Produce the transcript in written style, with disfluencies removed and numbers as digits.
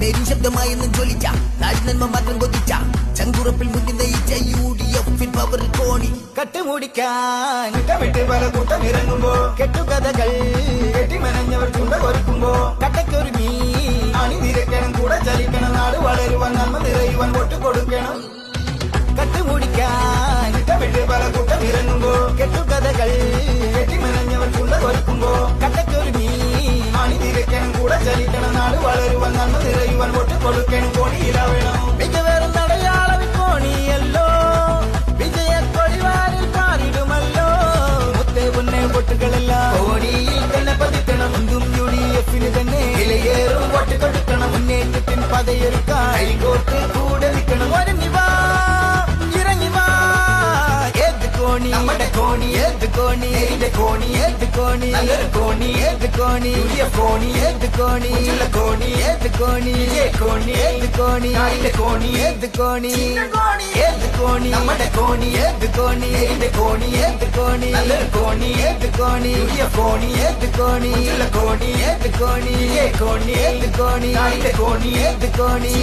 പേരും ശബ്ദമായെന്നും ജ്വലിച്ച നാടിനന്മ മാത്രം കൊതിച്ച ചങ്കുറപ്പിൽ മുന്നിൽ നയിച്ച UDF പവർ കോണി കട്ടുമുടിക്കാൻ വിട്ട് പല കൂട്ടം ഇറങ്ങുമ്പോ കെട്ടുകഥകൾ കെട്ടിമനഞ്ഞവർ ചുണ്ട ഒരുക്കുമ്പോ കട്ടയ്ക്കൊരുങ്ങി അണിനിരക്കണം കൂടെ ചലിക്കണം നാട് വളരുവാൻ നന്മ നിറയുവാൻ വോട്ട് കൊടുക്കണം കട്ടുമുടിക്കാൻ വിട്ട് പല കൂട്ടം ഇറങ്ങുമ്പോ കെട്ടുകഥകൾ കെട്ടിമനഞ്ഞവർ ചുണ്ട ഒരുക്കുമ്പോ കട്ടയ്ക്കൊരുങ്ങി അണിനിരക്കണം കൂടെ ചലിക്കണം നാട് വളരുവാൻ നന്മ നിറയുവാൻ വോട്ട് കൊടുക്കണം കോണിയിലാവണം മികവേറും അടയാളം കോണിയല്ലോ വിജയക്കൊടിവാനിൽ പാറിടുമല്ലോ മുത്തേ പൊന്നെ വോട്ടുകളെല്ലാം കോണിയിൽ തന്നെ പതിക്കണം എന്തും UDF തന്നെ വിലയേറും വോട്ട് കൊടുക്കണം മുന്നേറ്റത്തിന് പതയൊരുക്കാൻ കൈകോട്ട് കൂടെ നിൽക്കണം ഒരുങ്ങിവാ ഇറങ്ങിവാ ഏത് കോണി നമ്മുടെ കോണി ഏത് കോണി എന്റെ കോണി ഏത് കോണി നല്ലൊരു കോണി ഏത് കോണി കോണി ഏത് കോണി കോണി ഏത് കോണി കോണി ഏത് കോണി കോണി ഏത് കോണി ഏത് കോണി നമ്മുടെ കോണി ഏത് കോണി എന്റെ കോണി ഏത് കോണി നല്ലൊരു കോണി ഏത് കോണി കോണി ഏത് കോണി കോണി ഏത് കോണി കോണി ഏത് കോണി കോണി ഏത് കോണി